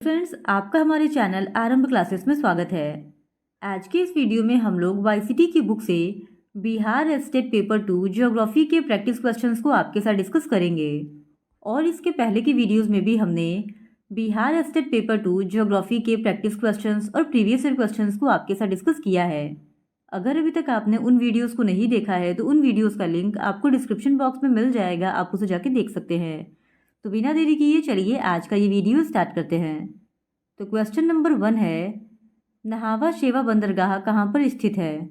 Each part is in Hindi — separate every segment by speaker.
Speaker 1: फ्रेंड्स, आपका हमारे चैनल आरंभ क्लासेस में स्वागत है। आज के इस वीडियो में हम लोग वाईसीटी की बुक से बिहार स्टेट पेपर 2 ज्योग्राफी के प्रैक्टिस क्वेश्चंस को आपके साथ डिस्कस करेंगे। और इसके पहले की वीडियोस में भी हमने बिहार स्टेट पेपर 2 ज्योग्राफी के प्रैक्टिस क्वेश्चंस और प्रीवियस ईयर क्वेश्चंस को आपके साथ डिस्कस किया है। अगर अभी तक आपने उन वीडियोज़ को नहीं देखा है तो उन वीडियोज़ का लिंक आपको डिस्क्रिप्शन बॉक्स में मिल जाएगा, आप उसे जाके देख सकते हैं। तो बिना देरी किए चलिए आज का ये वीडियो स्टार्ट करते हैं। तो क्वेश्चन नंबर 1 है, नहावा शेवा बंदरगाह कहाँ पर स्थित है?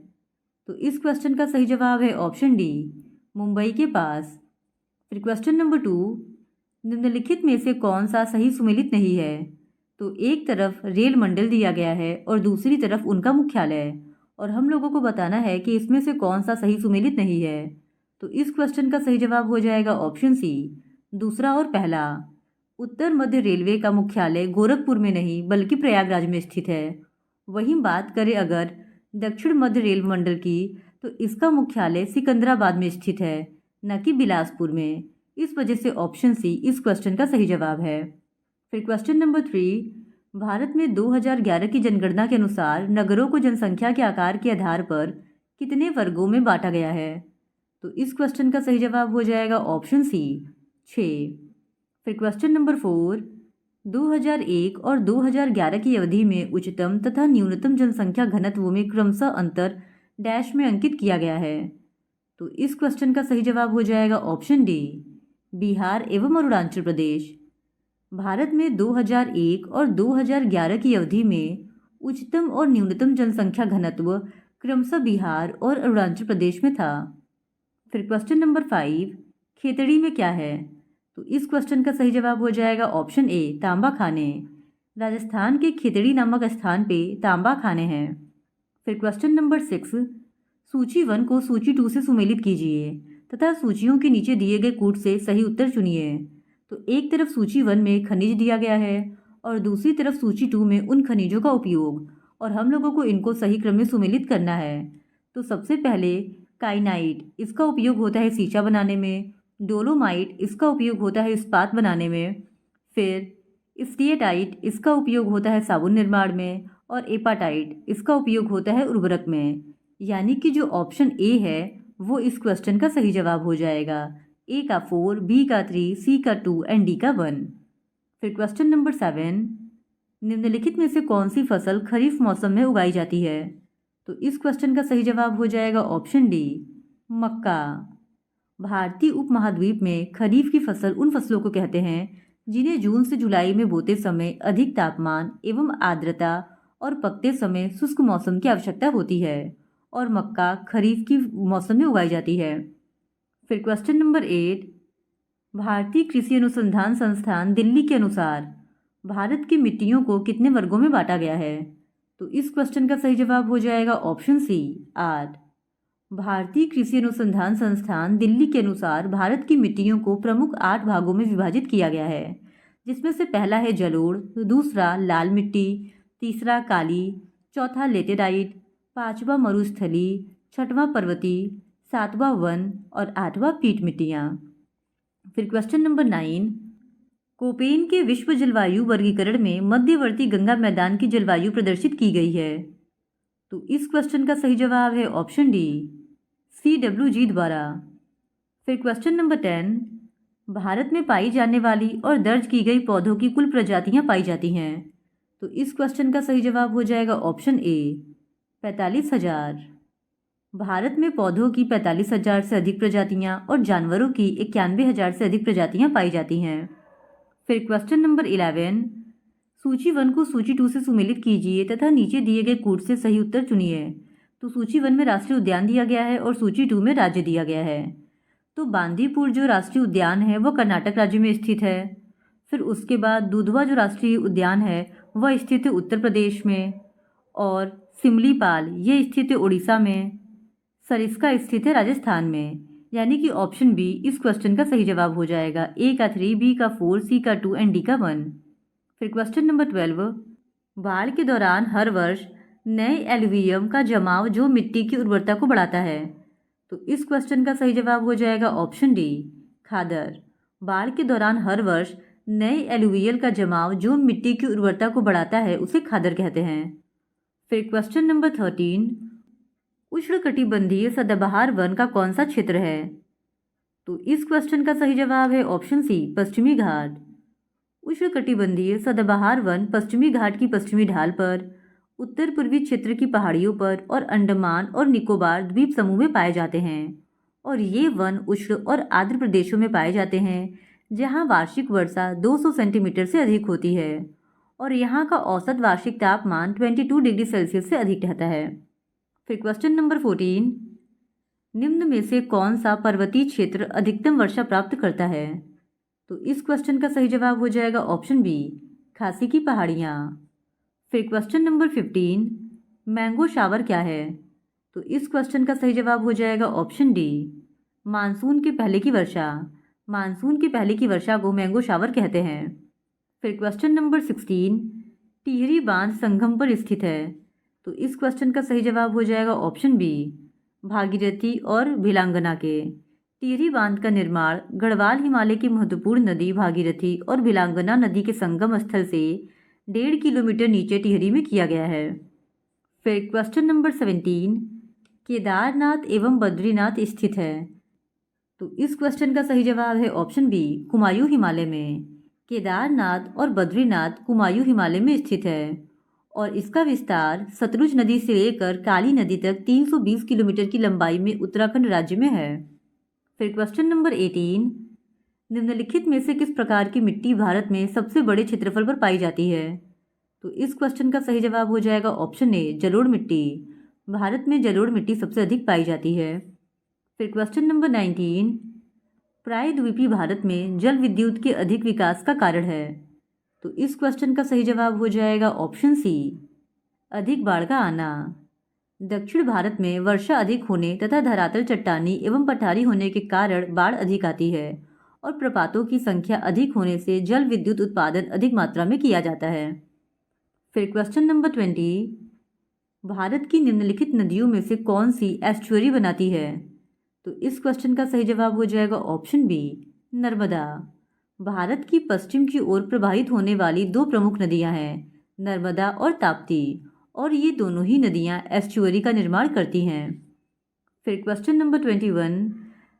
Speaker 1: तो इस क्वेश्चन का सही जवाब है ऑप्शन डी, मुंबई के पास। फिर क्वेश्चन नंबर 2, निम्नलिखित में से कौन सा सही सुमेलित नहीं है? तो एक तरफ रेल मंडल दिया गया है और दूसरी तरफ उनका मुख्यालय, और हम लोगों को बताना है कि इसमें से कौन सा सही सुमेलित नहीं है। तो इस क्वेश्चन का सही जवाब हो जाएगा ऑप्शन सी, दूसरा और पहला। उत्तर मध्य रेलवे का मुख्यालय गोरखपुर में नहीं बल्कि प्रयागराज में स्थित है। वहीं बात करें अगर दक्षिण मध्य रेल मंडल की, तो इसका मुख्यालय सिकंदराबाद में स्थित है, न कि बिलासपुर में। इस वजह से ऑप्शन सी इस क्वेश्चन का सही जवाब है। फिर क्वेश्चन नंबर 3, भारत में 2011 की जनगणना के अनुसार नगरों को जनसंख्या के आकार के आधार पर कितने वर्गों में बांटा गया है? तो इस क्वेश्चन का सही जवाब हो जाएगा ऑप्शन सी, 6। फिर क्वेश्चन नंबर 4, 2001 और 2011 की अवधि में उच्चतम तथा न्यूनतम जनसंख्या घनत्व में क्रमशः अंतर डैश में अंकित किया गया है। तो इस क्वेश्चन का सही जवाब हो जाएगा ऑप्शन डी, बिहार एवं अरुणाचल प्रदेश। भारत में 2001 और 2011 की अवधि में उच्चतम और न्यूनतम जनसंख्या घनत्व क्रमशः बिहार और अरुणाचल प्रदेश में था। फिर क्वेश्चन नंबर 5, खेतड़ी में क्या है? तो इस क्वेश्चन का सही जवाब हो जाएगा ऑप्शन ए, तांबा खाने। राजस्थान के खेतड़ी नामक स्थान पे तांबा खाने हैं। फिर क्वेश्चन नंबर 6, सूची 1 को सूची 2 से सुमेलित कीजिए तथा सूचियों के नीचे दिए गए कूट से सही उत्तर चुनिए। तो एक तरफ सूची 1 में खनिज दिया गया है और दूसरी तरफ सूची 2 में उन खनिजों का उपयोग, और हम लोगों को इनको सही क्रम में सुमेलित करना है। तो सबसे पहले काइनाइट, इसका उपयोग होता है शीशा बनाने में। डोलोमाइट, इसका उपयोग होता है इस्पात बनाने में। फिर स्टिएटाइट, इसका उपयोग होता है साबुन निर्माण में। और एपाटाइट, इसका उपयोग होता है उर्वरक में। यानी कि जो ऑप्शन ए है वो इस क्वेश्चन का सही जवाब हो जाएगा। ए का 4, बी का 3, सी का 2 एंड डी का 1। फिर क्वेश्चन नंबर 7, निम्नलिखित में से कौन सी फसल खरीफ मौसम में उगाई जाती है? तो इस क्वेश्चन का सही जवाब हो जाएगा ऑप्शन डी, मक्का। भारतीय उपमहाद्वीप में खरीफ की फसल उन फसलों को कहते हैं जिन्हें जून से जुलाई में बोते समय अधिक तापमान एवं आर्द्रता और पकते समय शुष्क मौसम की आवश्यकता होती है, और मक्का खरीफ की मौसम में उगाई जाती है। फिर क्वेश्चन नंबर 8, भारतीय कृषि अनुसंधान संस्थान दिल्ली के अनुसार भारत की मिट्टियों को कितने वर्गों में बांटा गया है? तो इस क्वेश्चन का सही जवाब हो जाएगा ऑप्शन सी, 8। भारतीय कृषि अनुसंधान संस्थान दिल्ली के अनुसार भारत की मिट्टियों को प्रमुख 8 भागों में विभाजित किया गया है, जिसमें से पहला है जलोढ़, दूसरा लाल मिट्टी, तीसरा काली, चौथा लेटेराइट, पांचवा मरुस्थली, छठवां पर्वतीय, सातवां वन और आठवां पीट मिट्टियाँ। फिर क्वेश्चन नंबर 9, कोपेन के विश्व जलवायु वर्गीकरण में मध्यवर्ती गंगा मैदान की जलवायु प्रदर्शित की गई है। तो इस क्वेश्चन का सही जवाब है ऑप्शन डी, CWG द्वारा। फिर क्वेश्चन नंबर 10, भारत में पाई जाने वाली और दर्ज की गई पौधों की कुल प्रजातियां पाई जाती हैं। तो इस क्वेश्चन का सही जवाब हो जाएगा ऑप्शन ए, 45,000। भारत में पौधों की 45,000 से अधिक प्रजातियां और जानवरों की 91,000 से अधिक प्रजातियां पाई जाती हैं। फिर क्वेश्चन नंबर 11, सूची 1 को सूची 2 से सुमेलित कीजिए तथा नीचे दिए गए कूट से सही उत्तर चुनिए। तो सूची 1 में राष्ट्रीय उद्यान दिया गया है और सूची 2 में राज्य दिया गया है। तो बांदीपुर जो राष्ट्रीय उद्यान है वह कर्नाटक राज्य में स्थित है। फिर उसके बाद दुधवा जो राष्ट्रीय उद्यान है वह स्थित है उत्तर प्रदेश में, और सिमलीपाल ये स्थित है उड़ीसा में। सरिस्का स्थित है राजस्थान में। यानी कि ऑप्शन बी इस क्वेश्चन का सही जवाब हो जाएगा। ए का 3, बी का 4, सी का 2 एंड डी का 1। फिर क्वेश्चन नंबर 12, बाढ़ के दौरान हर वर्ष नए एलुवियम का जमाव जो मिट्टी की उर्वरता को बढ़ाता है। तो इस क्वेश्चन का सही जवाब हो जाएगा ऑप्शन डी, खादर। बाढ़ के दौरान हर वर्ष नए एलुवियल का जमाव जो मिट्टी की उर्वरता को बढ़ाता है उसे खादर कहते हैं। फिर क्वेश्चन नंबर 13, उष्णकटिबंधीय सदाबहार वन का कौन सा क्षेत्र है? तो इस क्वेश्चन का सही जवाब है ऑप्शन सी, पश्चिमी घाट। उष्णकटिबंधीय सदाबहार वन पश्चिमी घाट की पश्चिमी ढाल पर, उत्तर पूर्वी क्षेत्र की पहाड़ियों पर और अंडमान और निकोबार द्वीप समूह में पाए जाते हैं। और ये वन उष्ण और आर्द्र प्रदेशों में पाए जाते हैं जहाँ वार्षिक वर्षा 200 सेंटीमीटर से अधिक होती है और यहाँ का औसत वार्षिक तापमान 22 डिग्री सेल्सियस से अधिक रहता है। फिर क्वेश्चन नंबर 14, निम्न में से कौन सा पर्वतीय क्षेत्र अधिकतम वर्षा प्राप्त करता है? तो इस क्वेश्चन का सही जवाब हो जाएगा ऑप्शन बी, खासी की पहाड़ियाँ। फिर क्वेश्चन नंबर 15, मैंगो शावर क्या है? तो इस क्वेश्चन का सही जवाब हो जाएगा ऑप्शन डी, मानसून के पहले की वर्षा। मानसून के पहले की वर्षा को मैंगो शावर कहते हैं। फिर क्वेश्चन नंबर 16, टिहरी बांध संगम पर स्थित है। तो इस क्वेश्चन का सही जवाब हो जाएगा ऑप्शन बी, भागीरथी और भिलांगना के। टिहरी बांध का निर्माण गढ़वाल हिमालय की महत्वपूर्ण नदी भागीरथी और भिलांगना नदी के संगम स्थल से 1.5 किलोमीटर नीचे टिहरी में किया गया है। फिर क्वेश्चन नंबर 17, केदारनाथ एवं बद्रीनाथ स्थित है। तो इस क्वेश्चन का सही जवाब है ऑप्शन बी, कुमायूं हिमालय में। केदारनाथ और बद्रीनाथ कुमायूं हिमालय में स्थित है और इसका विस्तार सतलुज नदी से लेकर काली नदी तक 320 किलोमीटर की लंबाई में उत्तराखंड राज्य में है। फिर क्वेश्चन नंबर 18, निम्नलिखित में से किस प्रकार की मिट्टी भारत में सबसे बड़े क्षेत्रफल पर पाई जाती है? तो इस क्वेश्चन का सही जवाब हो जाएगा ऑप्शन ए, जलोढ़ मिट्टी। भारत में जलोढ़ मिट्टी सबसे अधिक पाई जाती है। फिर क्वेश्चन नंबर 19, प्रायद्वीपीय भारत में जल विद्युत के अधिक विकास का कारण है। तो इस क्वेश्चन का सही जवाब हो जाएगा ऑप्शन सी, अधिक बाढ़ का आना। दक्षिण भारत में वर्षा अधिक होने तथा धरातल चट्टानी एवं पठारी होने के कारण बाढ़ अधिक आती है और प्रपातों की संख्या अधिक होने से जल विद्युत उत्पादन अधिक मात्रा में किया जाता है। फिर क्वेश्चन नंबर 20, भारत की निम्नलिखित नदियों में से कौन सी एस्चुअरी बनाती है? तो इस क्वेश्चन का सही जवाब हो जाएगा ऑप्शन बी, नर्मदा। भारत की पश्चिम की ओर प्रवाहित होने वाली दो प्रमुख नदियां हैं, नर्मदा और ताप्ती, और ये दोनों ही नदियां एस्चुअरी का निर्माण करती हैं। फिर क्वेश्चन नंबर 21,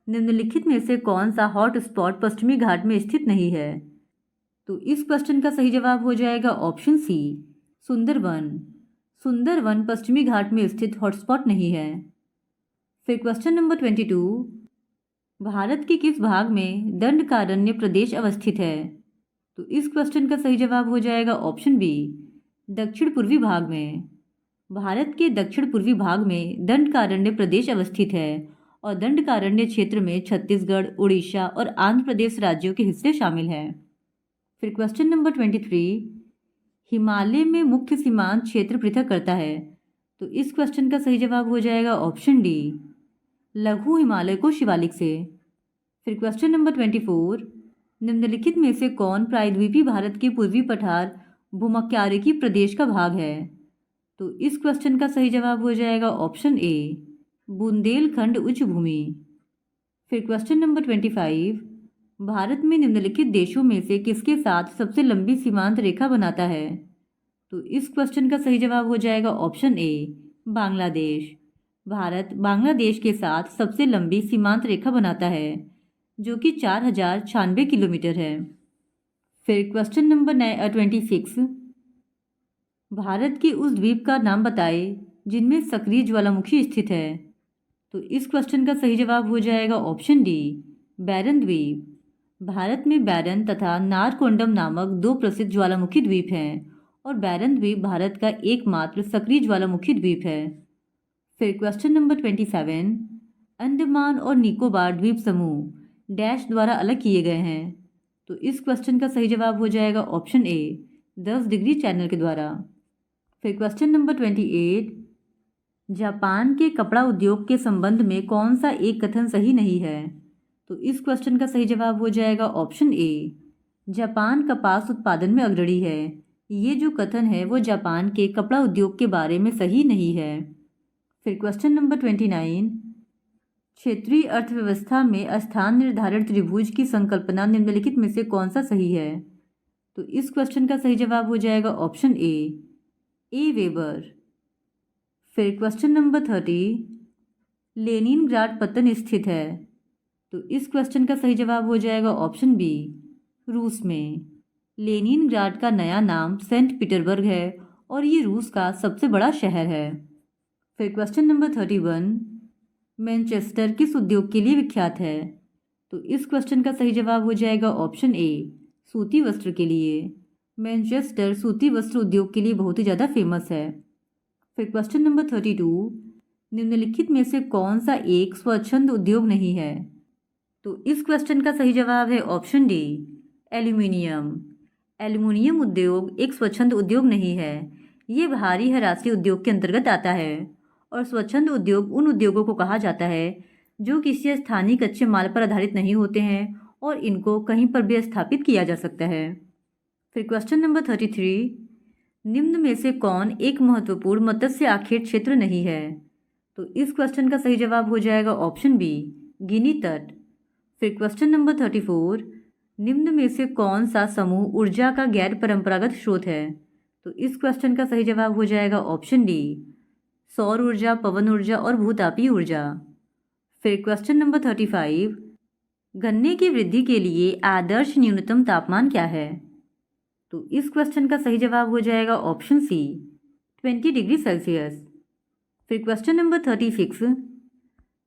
Speaker 1: निम्नलिखित में से कौन सा हॉट स्पॉट पश्चिमी घाट में स्थित नहीं है? तो इस क्वेश्चन का सही जवाब हो जाएगा ऑप्शन सी, सुंदरवन। सुंदरवन पश्चिमी घाट में स्थित हॉटस्पॉट नहीं है। फिर क्वेश्चन नंबर 22, भारत के किस भाग में दंडकारण्य प्रदेश अवस्थित है? तो इस क्वेश्चन का सही जवाब हो जाएगा ऑप्शन बी, दक्षिण पूर्वी भाग में। भारत के दक्षिण पूर्वी भाग में दंडकारण्य प्रदेश अवस्थित है और दंडकारण्य क्षेत्र में छत्तीसगढ़, उड़ीसा और आंध्र प्रदेश राज्यों के हिस्से शामिल हैं। फिर क्वेश्चन नंबर 23, हिमालय में मुख्य सीमांत क्षेत्र पृथक करता है। तो इस क्वेश्चन का सही जवाब हो जाएगा ऑप्शन डी, लघु हिमालय को शिवालिक से। फिर क्वेश्चन नंबर 24, निम्नलिखित में से कौन प्रायद्वीपीय भारत के पूर्वी पठार भूमध्यारेखीय प्रदेश का भाग है? तो इस क्वेश्चन का सही जवाब हो जाएगा ऑप्शन ए, बुंदेलखंड उच्च भूमि। फिर क्वेश्चन नंबर 25, भारत में निम्नलिखित देशों में से किसके साथ सबसे लंबी सीमांत रेखा बनाता है? तो इस क्वेश्चन का सही जवाब हो जाएगा ऑप्शन ए, बांग्लादेश। भारत बांग्लादेश के साथ सबसे लंबी सीमांत रेखा बनाता है जो कि 4096 किलोमीटर है। फिर क्वेश्चन नंबर 26, भारत के उस द्वीप का नाम बताए जिनमें सक्रिय ज्वालामुखी स्थित है। तो इस क्वेश्चन का सही जवाब हो जाएगा ऑप्शन डी, बैरन द्वीप। भारत में बैरन तथा नारकोंडम नामक दो प्रसिद्ध ज्वालामुखी द्वीप हैं और बैरन द्वीप भारत का एकमात्र सक्रिय ज्वालामुखी द्वीप है। फिर क्वेश्चन नंबर 27, अंडमान और निकोबार द्वीप समूह डैश द्वारा अलग किए गए हैं। तो इस क्वेश्चन का सही जवाब हो जाएगा ऑप्शन ए, 10 डिग्री चैनल के द्वारा। फिर क्वेश्चन नंबर 28, जापान के कपड़ा उद्योग के संबंध में कौन सा एक कथन सही नहीं है? तो इस क्वेश्चन का सही जवाब हो जाएगा ऑप्शन ए, जापान कपास उत्पादन में अग्रणी है। ये जो कथन है वो जापान के कपड़ा उद्योग के बारे में सही नहीं है। फिर क्वेश्चन नंबर 29, क्षेत्रीय अर्थव्यवस्था में स्थान निर्धारण त्रिभुज की संकल्पना निम्नलिखित में से कौन सा सही है? तो इस क्वेश्चन का सही जवाब हो जाएगा ऑप्शन ए वेबर। फिर क्वेश्चन नंबर 30, लेनिनग्राड पत्तन स्थित है। तो इस क्वेश्चन का सही जवाब हो जाएगा ऑप्शन बी, रूस में। लेनिनग्राड का नया नाम सेंट पीटर्सबर्ग है और ये रूस का सबसे बड़ा शहर है। फिर क्वेश्चन नंबर 31, मैनचेस्टर किस उद्योग के लिए विख्यात है। तो इस क्वेश्चन का सही जवाब हो जाएगा ऑप्शन ए, सूती वस्त्र के लिए। मैनचेस्टर सूती वस्त्र उद्योग के लिए बहुत ही ज़्यादा फेमस है। फिर क्वेश्चन नंबर 32, निम्नलिखित में से कौन सा एक स्वच्छंद उद्योग नहीं है। तो इस क्वेश्चन का सही जवाब है ऑप्शन डी, एल्यूमिनियम। एल्यूमिनियम उद्योग एक स्वच्छंद उद्योग नहीं है, ये भारी ह्रासीय उद्योग के अंतर्गत आता है। और स्वच्छंद उद्योग उन उद्योगों को कहा जाता है जो किसी स्थानीय कच्चे माल पर आधारित नहीं होते हैं और इनको कहीं पर भी स्थापित किया जा सकता है। फिर क्वेश्चन नंबर 33, निम्न में से कौन एक महत्वपूर्ण मत्स्य आखेट क्षेत्र नहीं है। तो इस क्वेश्चन का सही जवाब हो जाएगा ऑप्शन बी, गिनी तट। फिर क्वेश्चन नंबर 34, निम्न में से कौन सा समूह ऊर्जा का गैर परंपरागत स्रोत है। तो इस क्वेश्चन का सही जवाब हो जाएगा ऑप्शन डी, सौर ऊर्जा, पवन ऊर्जा और भूतापीय ऊर्जा। फिर क्वेश्चन नंबर 35, गन्ने की वृद्धि के लिए आदर्श न्यूनतम तापमान क्या है। तो इस क्वेश्चन का सही जवाब हो जाएगा ऑप्शन सी, 20 डिग्री सेल्सियस। फिर क्वेश्चन नंबर 36,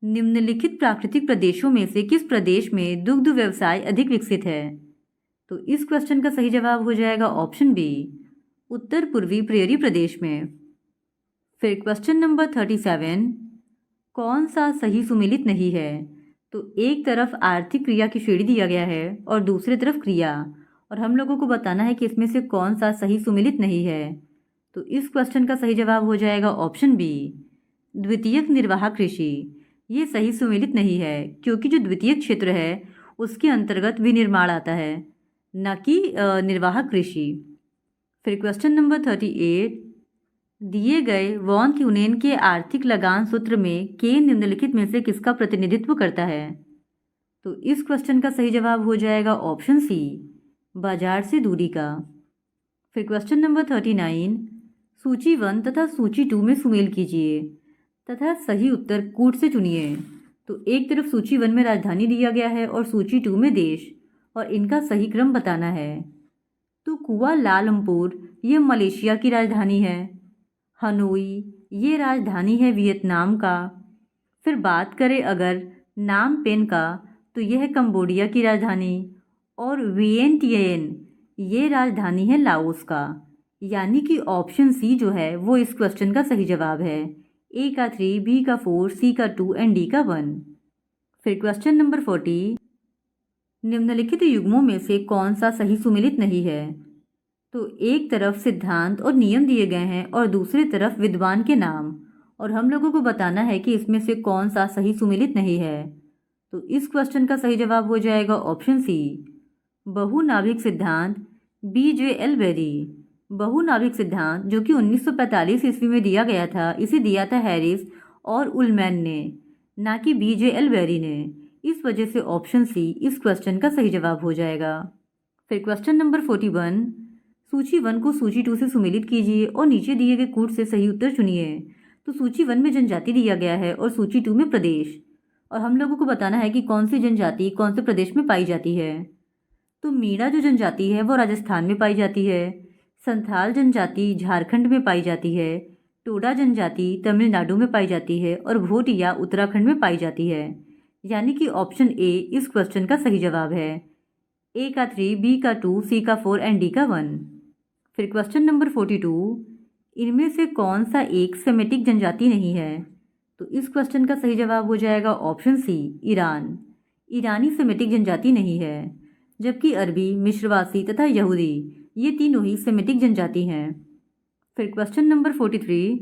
Speaker 1: निम्नलिखित प्राकृतिक प्रदेशों में से किस प्रदेश में दुग्ध व्यवसाय अधिक विकसित है। तो इस क्वेश्चन का सही जवाब हो जाएगा ऑप्शन बी, उत्तर पूर्वी प्रेरी प्रदेश में। फिर क्वेश्चन नंबर 37, कौन सा सही सुमेलित नहीं है। तो एक तरफ आर्थिक क्रिया की श्रेणी दिया गया है और दूसरी तरफ क्रिया, और हम लोगों को बताना है कि इसमें से कौन सा सही सुमेलित नहीं है। तो इस क्वेश्चन का सही जवाब हो जाएगा ऑप्शन बी, द्वितीयक निर्वाह कृषि। ये सही सुमेलित नहीं है क्योंकि जो द्वितीयक क्षेत्र है उसके अंतर्गत विनिर्माण आता है, न कि निर्वाह कृषि। फिर क्वेश्चन नंबर 38, दिए गए वॉन क्यूनेन के आर्थिक लगान सूत्र में के निम्नलिखित में से किसका प्रतिनिधित्व करता है। तो इस क्वेश्चन का सही जवाब हो जाएगा ऑप्शन सी, बाजार से दूरी का। फिर क्वेश्चन नंबर 39, सूची 1 तथा सूची 2 में सुमेल कीजिए तथा सही उत्तर कूट से चुनिए। तो एक तरफ सूची 1 में राजधानी दिया गया है और सूची 2 में देश, और इनका सही क्रम बताना है। तो कुआलालंपुर ये मलेशिया की राजधानी है। हनोई ये राजधानी है वियतनाम का। फिर बात करें अगर नाम पेन का, तो यह है कंबोडिया की राजधानी। और वियेंटियन ये राजधानी है लाओस का। यानी कि ऑप्शन सी जो है वो इस क्वेश्चन का सही जवाब है। ए का 3, बी का 4, सी का 2 एंड डी का 1। फिर क्वेश्चन नंबर 40, निम्नलिखित युग्मों में से कौन सा सही सुमेलित नहीं है। तो एक तरफ सिद्धांत और नियम दिए गए हैं और दूसरी तरफ विद्वान के नाम, और हम लोगों को बताना है कि इसमें से कौन सा सही सुमेलित नहीं है। तो इस क्वेश्चन का सही जवाब हो जाएगा ऑप्शन सी, बहुनाभिक सिद्धांत, BJ एल्बेरी। बहुनाभिक सिद्धांत जो कि 1945 ईस्वी में दिया गया था, इसे दिया था हैरिस और उलमैन ने, ना कि BJ एल्बेरी ने। इस वजह से ऑप्शन सी इस क्वेश्चन का सही जवाब हो जाएगा। फिर क्वेश्चन नंबर 41, सूची 1 को सूची 2 से सुमेलित कीजिए और नीचे दिए गए कूट से सही उत्तर चुनिए। तो सूची 1 में जनजाति दिया गया है और सूची 2 में प्रदेश, और हम लोगों को बताना है कि कौन सी जनजाति कौन से प्रदेश में पाई जाती है। तो मीणा जो जनजाति है वो राजस्थान में पाई जाती है, संथाल जनजाति झारखंड में पाई जाती है, टोडा जनजाति तमिलनाडु में पाई जाती है और भोटिया उत्तराखंड में पाई जाती है। यानी कि ऑप्शन ए इस क्वेश्चन का सही जवाब है। ए का 3, बी का 2, सी का 4 एंड डी का 1। फिर क्वेश्चन नंबर 42, इनमें से कौन सा एक सेमेटिक जनजाति नहीं है। तो इस क्वेश्चन का सही जवाब हो जाएगा ऑप्शन सी, ईरान। ईरानी सेमेटिक जनजाति नहीं है, जबकि अरबी, मिश्रवासी तथा यहूदी ये तीनों ही सेमेटिक जनजाति हैं। फिर क्वेश्चन नंबर 43,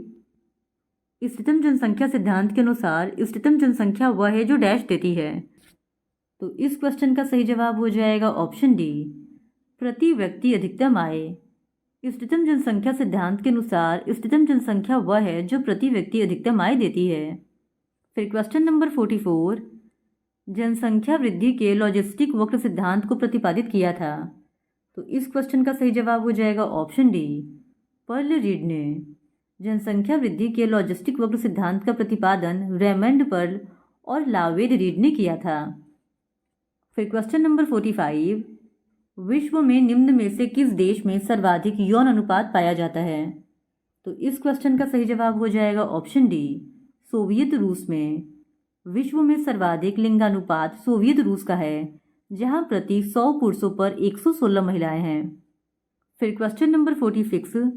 Speaker 1: इष्टतम जनसंख्या सिद्धांत के अनुसार इष्टतम जनसंख्या वह है जो डैश देती है। तो इस क्वेश्चन का सही जवाब हो जाएगा ऑप्शन डी, प्रति व्यक्ति अधिकतम आय। इष्टतम जनसंख्या सिद्धांत के अनुसार इष्टतम जनसंख्या वह है जो प्रति व्यक्ति अधिकतम आय देती है। फिर क्वेश्चन नंबर 44, जनसंख्या वृद्धि के लॉजिस्टिक वक्र सिद्धांत को प्रतिपादित किया था। तो इस क्वेश्चन का सही जवाब हो जाएगा ऑप्शन डी, पर्ल रीड ने। जनसंख्या वृद्धि के लॉजिस्टिक वक्र सिद्धांत का प्रतिपादन रेमंड पर्ल और लावेड रीड ने किया था। फिर क्वेश्चन नंबर 45, विश्व में निम्न में से किस देश में सर्वाधिक यौन अनुपात पाया जाता है? तो इस क्वेश्चन का सही जवाब हो जाएगा ऑप्शन डी, सोवियत रूस में। विश्व में सर्वाधिक लिंगानुपात सोवियत रूस का है, जहां प्रति 100 पुरुषों पर 116 महिलाएं हैं। फिर क्वेश्चन नंबर 46,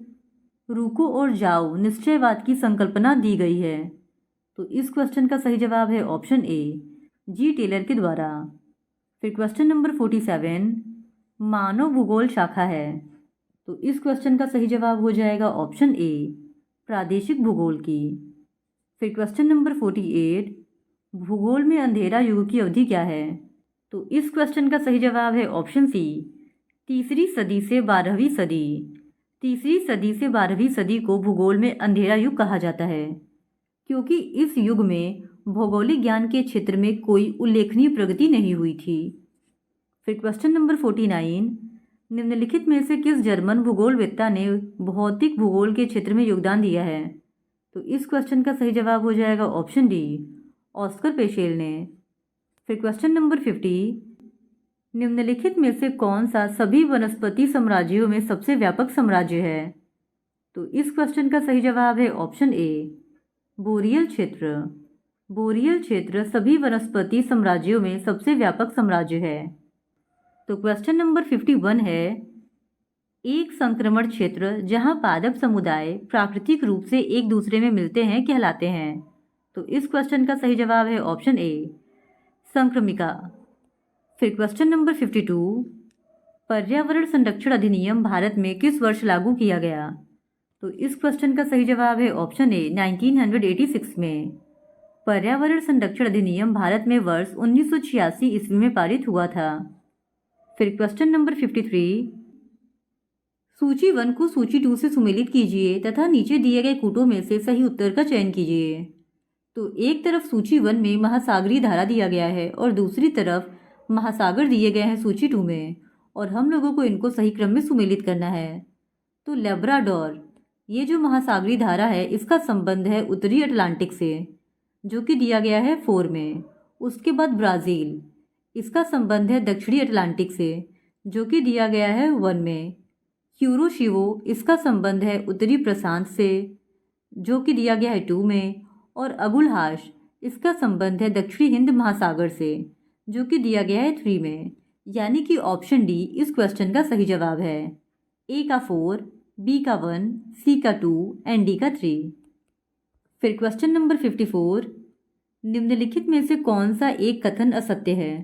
Speaker 1: रुको और जाओ निश्चयवाद की संकल्पना दी गई है। तो इस क्वेश्चन का सही जवाब है ऑप्शन ए, जी टेलर के द्वारा। फिर क्वेश्चन नंबर 47, मानव भूगोल शाखा है। तो इस क्वेश्चन का सही जवाब हो जाएगा ऑप्शन ए, प्रादेशिक भूगोल की। फिर क्वेश्चन नंबर 48, भूगोल में अंधेरा युग की अवधि क्या है? तो इस क्वेश्चन का सही जवाब है ऑप्शन सी, तीसरी सदी से 12वीं सदी। तीसरी सदी से 12वीं सदी को भूगोल में अंधेरा युग कहा जाता है, क्योंकि इस युग में भौगोलिक ज्ञान के क्षेत्र में कोई उल्लेखनीय प्रगति नहीं हुई थी। फिर क्वेश्चन नंबर 49, निम्नलिखित में से किस जर्मन भूगोलवेत्ता ने भौतिक भूगोल के क्षेत्र में योगदान दिया है? तो इस क्वेश्चन का सही जवाब हो जाएगा ऑप्शन डी, ऑस्कर पेशेल ने। फिर क्वेश्चन नंबर 50, निम्नलिखित में से कौन सा सभी वनस्पति साम्राज्यों में सबसे व्यापक साम्राज्य है? तो इस क्वेश्चन का सही जवाब है ऑप्शन ए, बोरियल क्षेत्र। बोरियल क्षेत्र सभी वनस्पति साम्राज्यों में सबसे व्यापक साम्राज्य है। तो क्वेश्चन नंबर 51 है, एक संक्रमण क्षेत्र जहां पादप समुदाय प्राकृतिक रूप से एक दूसरे में मिलते हैं कहलाते हैं। तो इस क्वेश्चन का सही जवाब है ऑप्शन ए, संक्रमिका। फिर क्वेश्चन नंबर 52, पर्यावरण संरक्षण अधिनियम भारत में किस वर्ष लागू किया गया? तो इस क्वेश्चन का सही जवाब है ऑप्शन ए, 1986 में। पर्यावरण संरक्षण अधिनियम भारत में वर्ष 1986 ईस्वी में पारित हुआ था। फिर क्वेश्चन नंबर 53, सूची 1 को सूची 2 से सुमेलित कीजिए तथा नीचे दिए गए कूटों में से सही उत्तर का चयन कीजिए। तो एक तरफ सूची 1 में महासागरीय धारा दिया गया है और दूसरी तरफ महासागर दिए गए हैं सूची 2 में, और हम लोगों को इनको सही क्रम में सुमेलित करना है। तो लेब्राडोर, ये जो महासागरीय धारा है, इसका संबंध है उत्तरी अटलांटिक से, जो कि दिया गया है 4 में। उसके बाद ब्राज़ील, इसका संबंध है दक्षिणी अटलांटिक से, जो कि दिया गया है 1 में। क्यूरोशिवो, इसका संबंध है उत्तरी प्रशांत से, जो कि दिया गया है 2 में। और अगुलहाश, इसका संबंध है दक्षिणी हिंद महासागर से, जो कि दिया गया है 3 में। यानी कि ऑप्शन डी इस क्वेश्चन का सही जवाब है। ए का 4, बी का 1, सी का 2 एंड डी का 3। फिर क्वेश्चन नंबर 54, निम्नलिखित में से कौन सा एक कथन असत्य है?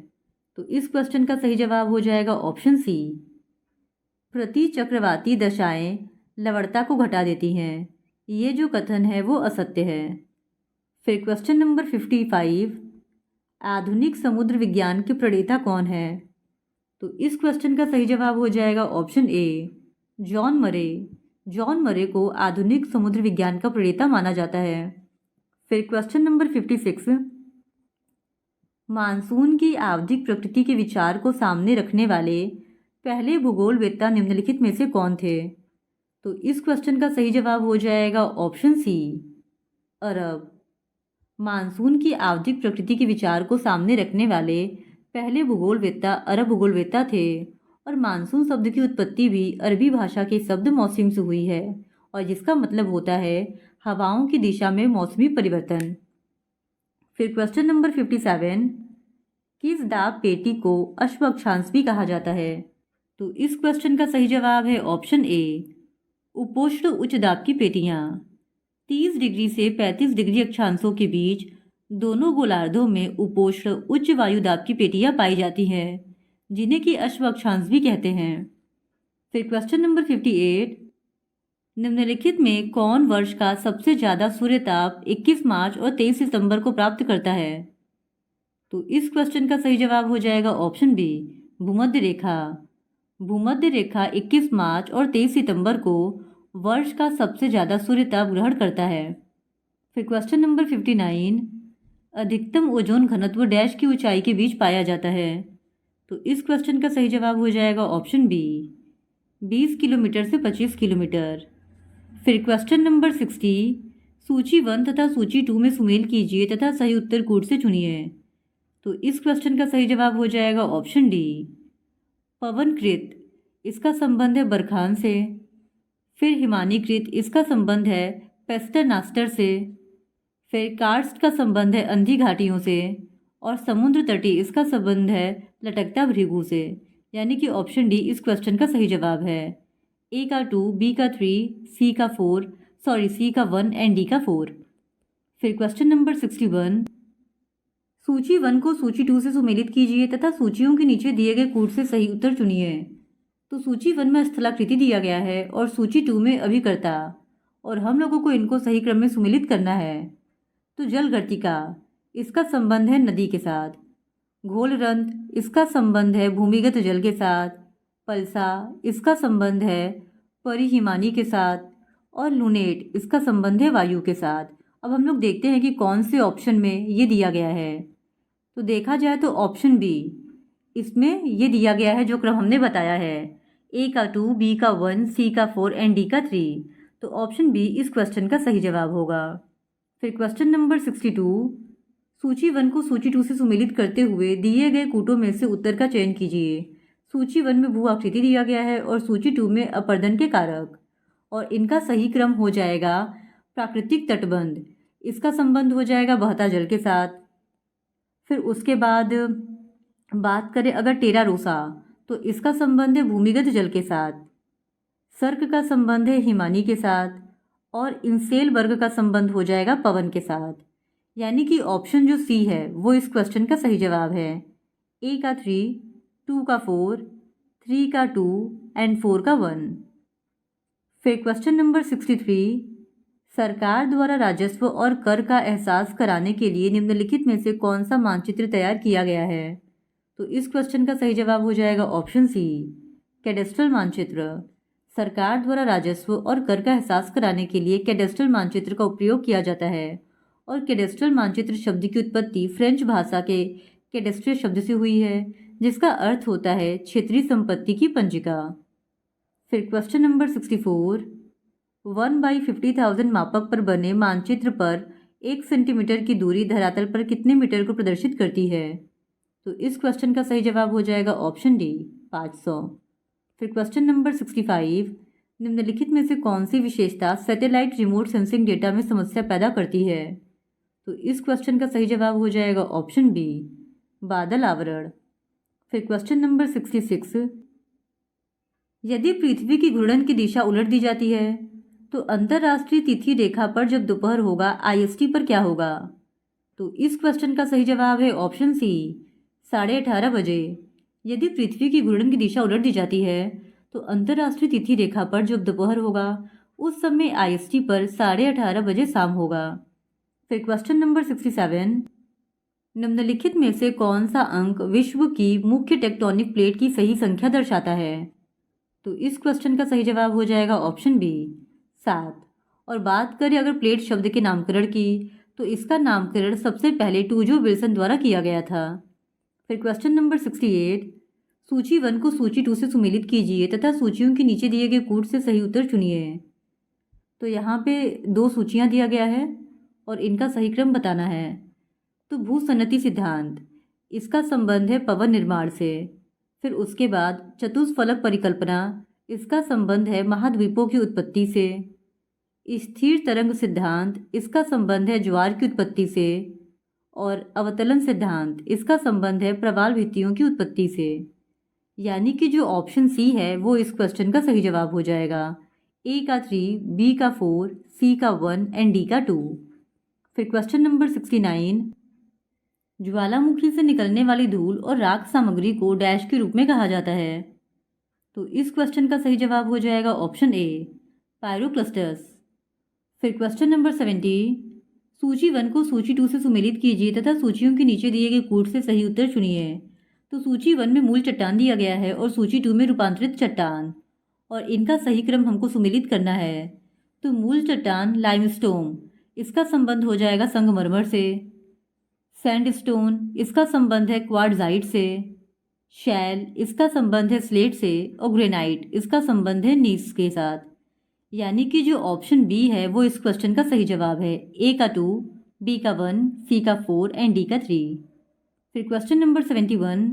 Speaker 1: तो इस क्वेश्चन का सही जवाब हो जाएगा ऑप्शन सी, प्रति चक्रवाती दशाएं लवणता को घटा देती हैं। ये जो कथन है वो असत्य है। फिर क्वेश्चन नंबर 55, आधुनिक समुद्र विज्ञान के प्रणेता कौन है? तो इस क्वेश्चन का सही जवाब हो जाएगा ऑप्शन ए, जॉन मरे। जॉन मरे को आधुनिक समुद्र विज्ञान का प्रणेता माना जाता है। फिर क्वेश्चन नंबर 56, मानसून की आवधिक प्रकृति के विचार को सामने रखने वाले पहले भूगोलवेत्ता निम्नलिखित में से कौन थे? तो इस क्वेश्चन का सही जवाब हो जाएगा ऑप्शन सी, अरब। मानसून की आवधिक प्रकृति के विचार को सामने रखने वाले पहले भूगोलवेत्ता अरब भूगोलवेत्ता थे, और मानसून शब्द की उत्पत्ति भी अरबी भाषा के शब्द मौसम से हुई है, और जिसका मतलब होता है हवाओं की दिशा में मौसमी परिवर्तन। फिर क्वेश्चन नंबर 57, किस दाब पेटी को अश्व अक्षांश भी कहा जाता है? तो इस क्वेश्चन का सही जवाब है ऑप्शन ए, उपोष्ण उच्च दाब की पेटियाँ। 30 डिग्री से 35 डिग्री अक्षांशों के बीच दोनों गोलार्धों में उपोष्ण उच्च वायु दाब की पेटियाँ पाई जाती हैं, जिन्हें कि अश्व अक्षांश भी कहते हैं। फिर क्वेश्चन नंबर 58, निम्नलिखित में कौन वर्ष का सबसे ज़्यादा सूर्यताप 21 मार्च और 23 सितंबर को प्राप्त करता है? तो इस क्वेश्चन का सही जवाब हो जाएगा ऑप्शन बी, भूमध्य रेखा। भूमध्य रेखा 21 मार्च और 23 सितंबर को वर्ष का सबसे ज़्यादा सूर्यताप ग्रहण करता है। फिर क्वेश्चन नंबर 59, अधिकतम ओजोन घनत्व डैश की ऊंचाई के बीच पाया जाता है? तो इस क्वेश्चन का सही जवाब हो जाएगा ऑप्शन बी, 20 किलोमीटर से 25 किलोमीटर। फिर क्वेश्चन नंबर 60, सूची 1 तथा सूची 2 में सुमेल कीजिए तथा सही उत्तर कूट से चुनिए। तो इस क्वेश्चन का सही जवाब हो जाएगा ऑप्शन डी, पवनकृत, इसका संबंध है बरखान से। फिर हिमानीकृत, इसका संबंध है पेस्टरनास्टर से। फिर कार्स्ट का संबंध है अंधी घाटियों से। और समुद्र तटी, इसका संबंध है लटकता भृगु से। यानी कि ऑप्शन डी इस क्वेश्चन का सही जवाब है। ए का 2, बी का 3, सी का 1 एंड डी का 4। फिर क्वेश्चन नंबर 61, सूची 1 को सूची 2 से सुमेलित कीजिए तथा सूचियों के नीचे दिए गए कूट से सही उत्तर चुनिए। तो सूची 1 में स्थलाकृति दिया गया है और सूची 2 में अभिकर्ता, और हम लोगों को इनको सही क्रम में सुमेलित करना है। तो जलगर्तिका, इसका संबंध है नदी के साथ। घोलरंत, इसका संबंध है भूमिगत जल के साथ। पलसा, इसका संबंध है परिहिमानी के साथ। और लूनेट, इसका संबंध है वायु के साथ। अब हम लोग देखते हैं कि कौन से ऑप्शन में ये दिया गया है। तो देखा जाए तो ऑप्शन बी, इसमें ये दिया गया है जो क्रम हमने बताया है। ए का 2, बी का 1, सी का 4 एंड डी का 3। तो ऑप्शन बी इस क्वेश्चन का सही जवाब होगा। फिर क्वेश्चन नंबर 62, सूची 1 को सूची 2 से सुमेलित करते हुए दिए गए कूटों में से उत्तर का चयन कीजिए। सूची 1 में भू आकृति दिया गया है और सूची 2 में अपर्दन के कारक, और इनका सही क्रम हो जाएगा प्राकृतिक तटबंध, इसका संबंध हो जाएगा बहता जल के साथ। फिर उसके बाद बात करें अगर टेरा रोसा, तो इसका संबंध है भूमिगत जल के साथ। सर्क का संबंध है हिमानी के साथ। और इंसेल वर्ग का संबंध हो जाएगा पवन के साथ। यानी कि ऑप्शन जो सी है वो इस क्वेश्चन का सही जवाब है। ए का 3, 2 का 4, 3 का 2 एंड 4 का 1। फिर क्वेश्चन नंबर 63, सरकार द्वारा राजस्व और कर का एहसास कराने के लिए निम्नलिखित में से कौन सा मानचित्र तैयार किया गया है। तो इस क्वेश्चन का सही जवाब हो जाएगा ऑप्शन सी, कैडेस्ट्रल मानचित्र। सरकार द्वारा राजस्व और कर का एहसास कराने के लिए कैडेस्ट्रल मानचित्र का उपयोग किया जाता है। और कैडेस्ट्रल मानचित्र शब्द की उत्पत्ति फ्रेंच भाषा के कैडेस्ट्रे शब्द से हुई है, जिसका अर्थ होता है क्षेत्रीय संपत्ति की पंजिका। फिर क्वेश्चन नंबर 64, 1/50,000 मापक पर बने मानचित्र पर 1 सेंटीमीटर की दूरी धरातल पर कितने मीटर को प्रदर्शित करती है। तो इस क्वेश्चन का सही जवाब हो जाएगा ऑप्शन डी, 500। फिर क्वेश्चन नंबर 65, निम्नलिखित में से कौन सी विशेषता सैटेलाइट रिमोट सेंसिंग डेटा में समस्या पैदा करती है। तो इस क्वेश्चन का सही जवाब हो जाएगा ऑप्शन बी, बादल आवरण। फिर क्वेश्चन नंबर 66, यदि पृथ्वी की घूर्णन की दिशा उलट दी जाती है तो अंतर्राष्ट्रीय तिथि रेखा पर जब दोपहर होगा IST पर क्या होगा। तो इस क्वेश्चन का सही जवाब है ऑप्शन सी, 18:30 बजे। यदि पृथ्वी की घूर्णन की दिशा उलट दी जाती है तो अंतर्राष्ट्रीय तिथि रेखा पर जब दोपहर होगा उस समय IST पर 18:30 बजे शाम होगा। फिर क्वेश्चन नंबर 67, निम्नलिखित में से कौन सा अंक विश्व की मुख्य टेक्टोनिक प्लेट की सही संख्या दर्शाता है। तो इस क्वेश्चन का सही जवाब हो जाएगा ऑप्शन बी, 7। और बात करें अगर प्लेट शब्द के नामकरण की, तो इसका नामकरण सबसे पहले टूजो विल्सन द्वारा किया गया था। फिर क्वेश्चन नंबर 68, सूची 1 को सूची 2 से सुमेलित कीजिए तथा सूचियों के नीचे दिए गए कूट से सही उत्तर चुनिए। तो यहाँ पे 2 सूचियाँ दिया गया है और इनका सही क्रम बताना है। तो भूसन्नति सिद्धांत, इसका संबंध है पवन निर्माण से। फिर उसके बाद चतुष्फलक परिकल्पना, इसका संबंध है महाद्वीपों की उत्पत्ति से। स्थिर तरंग सिद्धांत, इसका संबंध है ज्वार की उत्पत्ति से। और अवतलन सिद्धांत, इसका संबंध है प्रवाल भित्तियों की उत्पत्ति से। यानी कि जो ऑप्शन सी है वो इस क्वेश्चन का सही जवाब हो जाएगा। ए का 3, बी का 4, सी का 1 एंड डी का 2। फिर क्वेश्चन नंबर 69, ज्वालामुखी से निकलने वाली धूल और राख सामग्री को डैश के रूप में कहा जाता है। तो इस क्वेश्चन का सही जवाब हो जाएगा ऑप्शन ए, पायरोक्लस्टर्स। फिर क्वेश्चन नंबर 70, सूची 1 को सूची 2 से सुमेलित कीजिए तथा सूचियों के नीचे दिए गए कूट से सही उत्तर चुनिए। तो सूची 1 में मूल चट्टान दिया गया है और सूची 2 में रूपांतरित चट्टान, और इनका सही क्रम हमको सुमेलित करना है। तो मूल चट्टान लाइमस्टोन, इसका संबंध हो जाएगा संगमरमर से। सैंडस्टोन, इसका संबंध है क्वार्ट्जाइट से। शैल इसका संबंध है स्लेट से और ग्रेनाइट इसका संबंध है नीस के साथ। यानी कि जो ऑप्शन बी है वो इस क्वेश्चन का सही जवाब है। ए का 2, बी का 1, सी का 4 एंड डी का 3। फिर क्वेश्चन नंबर 71,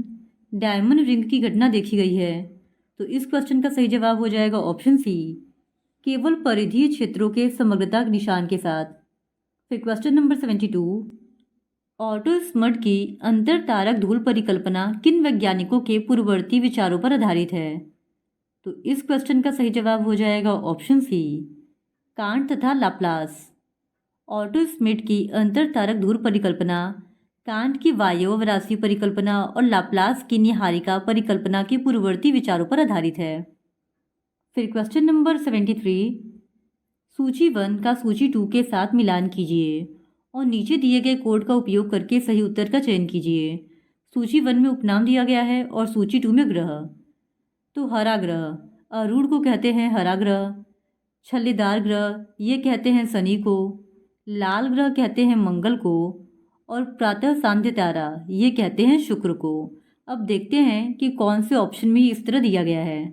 Speaker 1: डायमंड रिंग की घटना देखी गई है। तो इस क्वेश्चन का सही जवाब हो जाएगा ऑप्शन सी, केवल परिधीय क्षेत्रों के समग्रता निशान के साथ। फिर क्वेश्चन नंबर 72, ऑटो स्मट की अंतर तारक धूल परिकल्पना किन वैज्ञानिकों के पूर्ववर्ती विचारों पर आधारित है? तो इस क्वेश्चन का सही जवाब हो जाएगा ऑप्शन सी, कांट तथा लाप्लास। ऑटो स्मिट की अंतर तारक धूल परिकल्पना कांट की वायवराशि परिकल्पना और लाप्लास की निहारिका परिकल्पना के पूर्ववर्ती विचारों पर आधारित है। फिर क्वेश्चन नंबर 73, सूची 1 का सूची 2 के साथ मिलान कीजिए और नीचे दिए गए कोड का उपयोग करके सही उत्तर का चयन कीजिए। सूची 1 में उपनाम दिया गया है और सूची 2 में ग्रह। तो हरा ग्रह, अरूण को कहते हैं हरा ग्रह। छल्लेदार ग्रह ये कहते हैं शनि को। लाल ग्रह कहते हैं मंगल को। और प्रातः सांध्य तारा ये कहते हैं शुक्र को। अब देखते हैं कि कौन से ऑप्शन में इस तरह दिया गया है।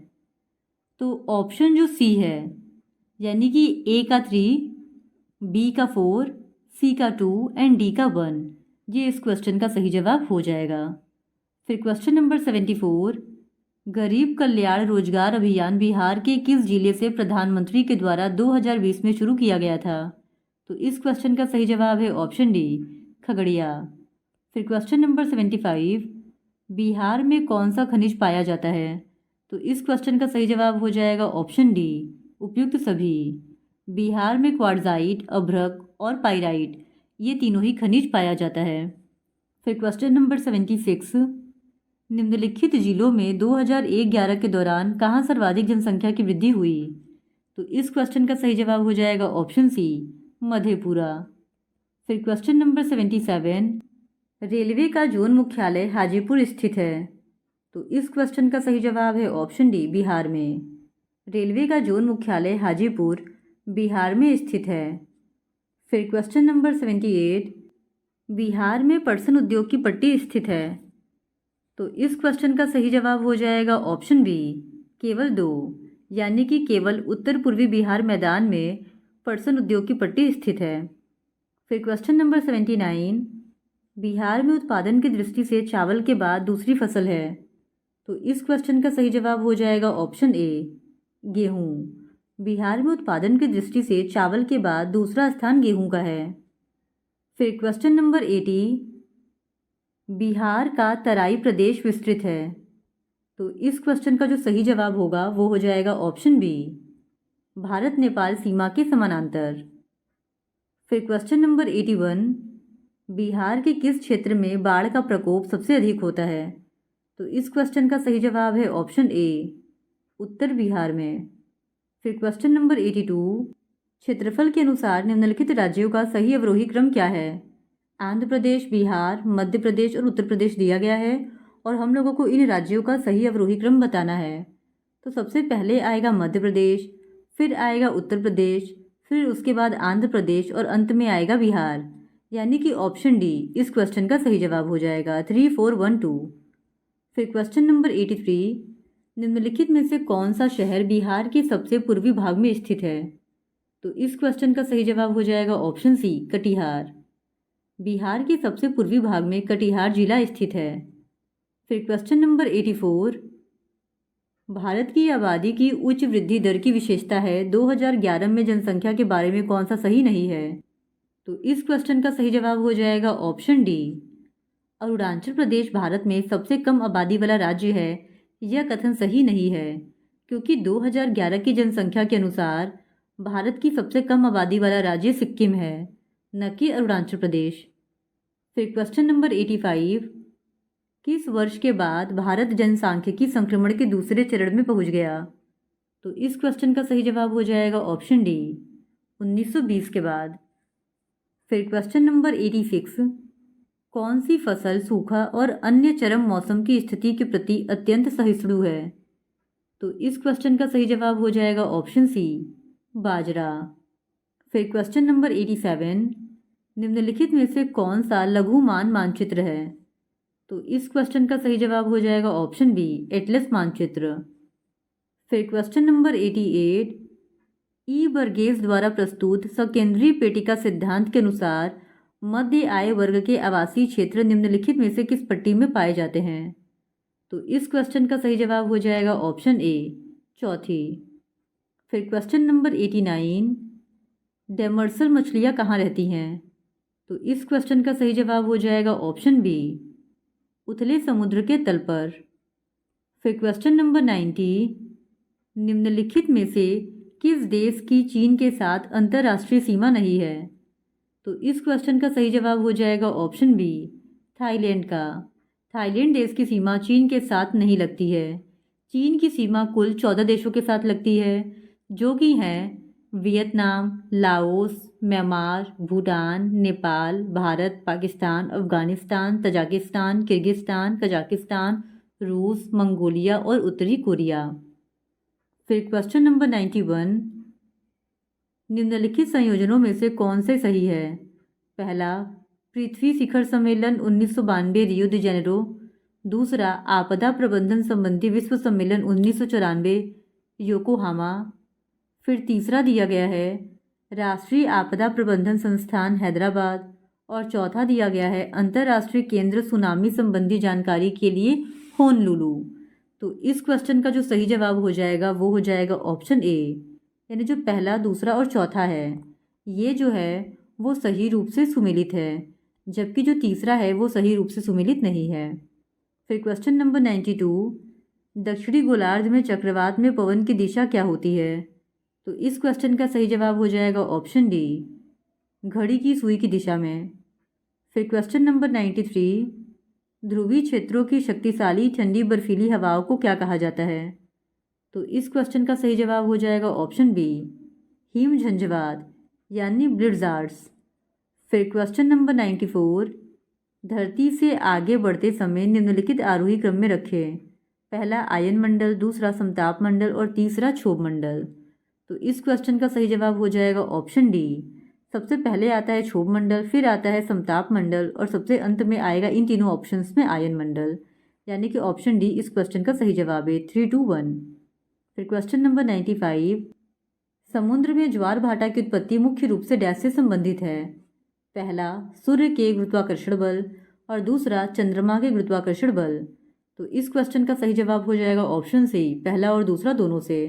Speaker 1: तो ऑप्शन जो सी है, यानी कि ए का 3, बी का 4, सी का 2 एंड डी का 1, ये इस क्वेश्चन का सही जवाब हो जाएगा। फिर क्वेश्चन नंबर 74, गरीब कल्याण रोजगार अभियान बिहार के किस जिले से प्रधानमंत्री के द्वारा 2020 में शुरू किया गया था? तो इस क्वेश्चन का सही जवाब है ऑप्शन डी, खगड़िया। फिर क्वेश्चन नंबर 75, बिहार में कौन सा खनिज पाया जाता है? तो इस क्वेश्चन का सही जवाब हो जाएगा ऑप्शन डी, उपयुक्त सभी। बिहार में क्वार्ट्जाइट, अभ्रक और पाइराइट ये तीनों ही खनिज पाया जाता है। फिर क्वेश्चन नंबर 76, निम्नलिखित जिलों में 2001-11 के दौरान कहाँ सर्वाधिक जनसंख्या की वृद्धि हुई? तो इस क्वेश्चन का सही जवाब हो जाएगा ऑप्शन सी, मधेपुरा। फिर क्वेश्चन नंबर 77, रेलवे का जोन मुख्यालय हाजीपुर स्थित है। तो इस क्वेश्चन का सही जवाब है ऑप्शन डी, बिहार में। रेलवे का जोन मुख्यालय हाजीपुर बिहार में स्थित है। फिर क्वेश्चन नंबर 78, बिहार में पटसन उद्योग की पट्टी स्थित है। तो इस क्वेश्चन का सही जवाब हो जाएगा ऑप्शन बी, केवल 2, यानी कि केवल उत्तर पूर्वी बिहार मैदान में पटसन उद्योग की पट्टी स्थित है। फिर क्वेश्चन नंबर 79, बिहार में उत्पादन की दृष्टि से चावल के बाद दूसरी फसल है। तो इस क्वेश्चन का सही जवाब हो जाएगा ऑप्शन ए, गेहूं। बिहार में उत्पादन की दृष्टि से चावल के बाद दूसरा स्थान गेहूं का है। फिर क्वेश्चन नंबर 80, बिहार का तराई प्रदेश विस्तृत है। तो इस क्वेश्चन का जो सही जवाब होगा वो हो जाएगा ऑप्शन बी, भारत नेपाल सीमा के समानांतर। फिर क्वेश्चन नंबर 81, बिहार के किस क्षेत्र में बाढ़ का प्रकोप सबसे अधिक होता है? तो इस क्वेश्चन का सही जवाब है ऑप्शन ए, उत्तर बिहार में। फिर क्वेश्चन नंबर 82, क्षेत्रफल के अनुसार निम्नलिखित राज्यों का सही अवरोही क्रम क्या है? आंध्र प्रदेश, बिहार, मध्य प्रदेश और उत्तर प्रदेश दिया गया है और हम लोगों को इन राज्यों का सही अवरोही क्रम बताना है। तो सबसे पहले आएगा मध्य प्रदेश, फिर आएगा उत्तर प्रदेश, फिर उसके बाद आंध्र प्रदेश और अंत में आएगा बिहार, यानी कि ऑप्शन डी इस क्वेश्चन का सही जवाब हो जाएगा, 3, 4, 1, 2। फिर क्वेश्चन नंबर 83, निम्नलिखित में से कौन सा शहर बिहार के सबसे पूर्वी भाग में स्थित है? तो इस क्वेश्चन का सही जवाब हो जाएगा ऑप्शन सी, कटिहार। बिहार के सबसे पूर्वी भाग में कटिहार जिला स्थित है। फिर क्वेश्चन नंबर 84, भारत की आबादी की उच्च वृद्धि दर की विशेषता है 2011 में जनसंख्या के बारे में कौन सा सही नहीं है? तो इस क्वेश्चन का सही जवाब हो जाएगा ऑप्शन डी, अरुणाचल प्रदेश भारत में सबसे कम आबादी वाला राज्य है। यह कथन सही नहीं है क्योंकि 2011 की जनसंख्या के अनुसार भारत की सबसे कम आबादी वाला राज्य सिक्किम है, न कि अरुणाचल प्रदेश। फिर क्वेश्चन नंबर 85, किस वर्ष के बाद भारत जनसांख्यिकी संक्रमण के दूसरे चरण में पहुंच गया? तो इस क्वेश्चन का सही जवाब हो जाएगा ऑप्शन डी, 1920 के बाद। फिर क्वेश्चन नंबर 86, कौन सी फसल सूखा और अन्य चरम मौसम की स्थिति के प्रति अत्यंत सहिष्णु है? तो इस क्वेश्चन का सही जवाब हो जाएगा ऑप्शन सी, बाजरा। फिर क्वेश्चन नंबर 87, निम्नलिखित में से कौन सा लघुमान मानचित्र है? तो इस क्वेश्चन का सही जवाब हो जाएगा ऑप्शन बी, एटलस मानचित्र। फिर क्वेश्चन नंबर 88, ई बर्गेस द्वारा प्रस्तुत सकेंद्रीय पेटिका सिद्धांत के अनुसार मध्य आय वर्ग के आवासीय क्षेत्र निम्नलिखित में से किस पट्टी में पाए जाते हैं? तो इस क्वेश्चन का सही जवाब हो जाएगा ऑप्शन ए, चौथी। फिर क्वेश्चन नंबर 89, डेमर्सल मछलियाँ कहाँ रहती हैं? तो इस क्वेश्चन का सही जवाब हो जाएगा ऑप्शन बी, उथले समुद्र के तल पर। फिर क्वेश्चन नंबर 90, निम्नलिखित में से किस देश की चीन के साथ अंतर्राष्ट्रीय सीमा नहीं है? तो इस क्वेश्चन का सही जवाब हो जाएगा ऑप्शन बी, थाईलैंड का। थाईलैंड देश की सीमा चीन के साथ नहीं लगती है। चीन की सीमा कुल 14 देशों के साथ लगती है, जो कि हैं Vietnam, Laos, Myanmar, Bhutan, Nepal, Bharat, Pakistan, Afghanistan, Tajikistan, Kyrgyzstan, Kazakhstan, रूस, मंगोलिया और उत्तरी कोरिया। फिर क्वेश्चन नंबर 91, निम्नलिखित संयोजनों में से कौन से सही है? पहला, पृथ्वी शिखर सम्मेलन 1992 रियो दी जेनेरो। दूसरा, आपदा प्रबंधन संबंधी विश्व सम्मेलन 1994 योकोहामा। फिर तीसरा दिया गया है राष्ट्रीय आपदा प्रबंधन संस्थान हैदराबाद। और चौथा दिया गया है अंतर्राष्ट्रीय केंद्र सुनामी संबंधी जानकारी के लिए होनोलुलु। तो इस क्वेश्चन का जो सही जवाब हो जाएगा वो हो जाएगा ऑप्शन ए, यानी जो पहला, दूसरा और चौथा है ये जो है वो सही रूप से सुमेलित है, जबकि जो तीसरा है वो सही रूप से सुमेलित नहीं है। फिर क्वेश्चन नंबर 92, दक्षिणी गोलार्ध में चक्रवात में पवन की दिशा क्या होती है? तो इस क्वेश्चन का सही जवाब हो जाएगा ऑप्शन डी, घड़ी की सुई की दिशा में। फिर क्वेश्चन नंबर 93, ध्रुवीय क्षेत्रों की शक्तिशाली ठंडी बर्फीली हवाओं को क्या कहा जाता है? तो इस क्वेश्चन का सही जवाब हो जाएगा ऑप्शन बी, हिम झंझवात यानी ब्लिट्जार्ड्स। फिर क्वेश्चन नंबर 94, धरती से आगे बढ़ते समय निम्नलिखित आरोही क्रम में रखें। पहला आयन मंडल, दूसरा समताप मंडल और तीसरा क्षोभ मंडल। तो इस क्वेश्चन का सही जवाब हो जाएगा ऑप्शन डी, सबसे पहले आता है क्षोभ मंडल, फिर आता है समताप मंडल और सबसे अंत में आएगा इन तीनों ऑप्शंस में आयन मंडल, यानी कि ऑप्शन डी इस क्वेश्चन का सही जवाब है, 3, 2, 1। फिर क्वेश्चन नंबर 95, समुद्र में ज्वार भाटा की उत्पत्ति मुख्य रूप से डैश से संबंधित है? पहला, सूर्य के गुरुत्वाकर्षण बल और दूसरा चंद्रमा के गुरुत्वाकर्षण बल। तो इस क्वेश्चन का सही जवाब हो जाएगा ऑप्शन सी, पहला और दूसरा दोनों से।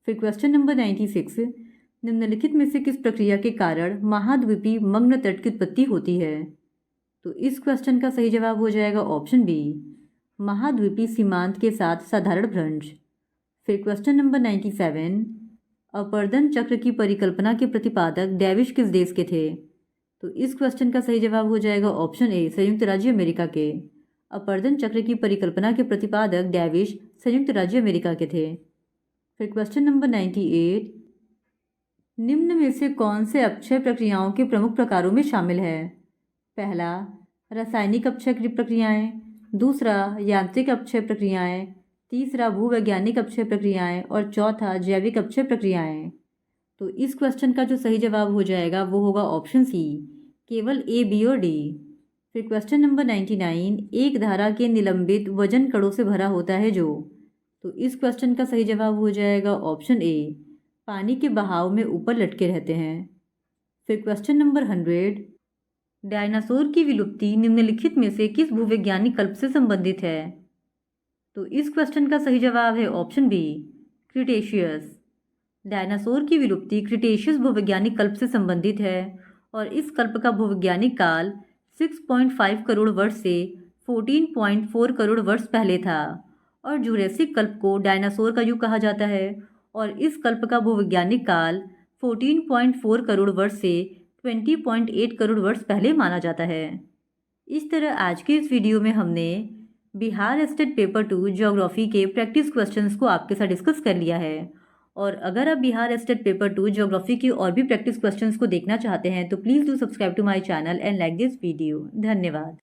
Speaker 1: फिर क्वेश्चन नंबर 96, निम्नलिखित में से किस प्रक्रिया के कारण महाद्वीपीय मग्न तट की उत्पत्ति होती है? तो इस क्वेश्चन का सही जवाब हो जाएगा ऑप्शन बी, महाद्वीपीय सीमांत के साथ साधारण भ्रंश। फिर क्वेश्चन नंबर 97, अपर्दन चक्र की परिकल्पना के प्रतिपादक डैविश किस देश के थे? तो इस क्वेश्चन का सही जवाब हो जाएगा ऑप्शन ए, संयुक्त राज्य अमेरिका के। अपर्दन चक्र की परिकल्पना के प्रतिपादक डैविश संयुक्त राज्य अमेरिका के थे। फिर क्वेश्चन नंबर 98, निम्न में से कौन से अपक्षय प्रक्रियाओं के प्रमुख प्रकारों में शामिल है? पहला, रासायनिक अपक्षय प्रक्रियाएं, दूसरा यांत्रिक अपक्षय प्रक्रियाएं, तीसरा भूवैज्ञानिक अपक्षय प्रक्रियाएं और चौथा जैविक अपक्षय प्रक्रियाएं। तो इस क्वेश्चन का जो सही जवाब हो जाएगा वो होगा ऑप्शन सी, केवल ए, बी और डी। फिर क्वेश्चन नंबर 99, एक धारा के निलंबित वजन कणों से भरा होता है जो? तो इस क्वेश्चन का सही जवाब हो जाएगा ऑप्शन ए, पानी के बहाव में ऊपर लटके रहते हैं। फिर क्वेश्चन नंबर 100, डायनासोर की विलुप्ति निम्नलिखित में से किस भूवैज्ञानिक कल्प से संबंधित है? तो इस क्वेश्चन का सही जवाब है ऑप्शन बी, क्रिटेशियस। डायनासोर की विलुप्ति क्रिटेशियस भूवैज्ञानिक कल्प से संबंधित है और इस कल्प का भूवैज्ञानिक काल 6.5 करोड़ वर्ष से 14.4 करोड़ वर्ष पहले था और जुरेसिक कल्प को डायनासोर का युग कहा जाता है और इस कल्प का भूवैज्ञानिक काल 14.4 करोड़ वर्ष से 20.8 करोड़ वर्ष पहले माना जाता है। इस तरह आज के इस वीडियो में हमने बिहार स्टेट पेपर 2 ज्योग्राफी के प्रैक्टिस क्वेश्चंस को आपके साथ डिस्कस कर लिया है। और अगर आप बिहार स्टेट पेपर 2 ज्योग्राफी की और भी प्रैक्टिस क्वेश्चंस को देखना चाहते हैं तो please do subscribe to my channel and like this video. धन्यवाद।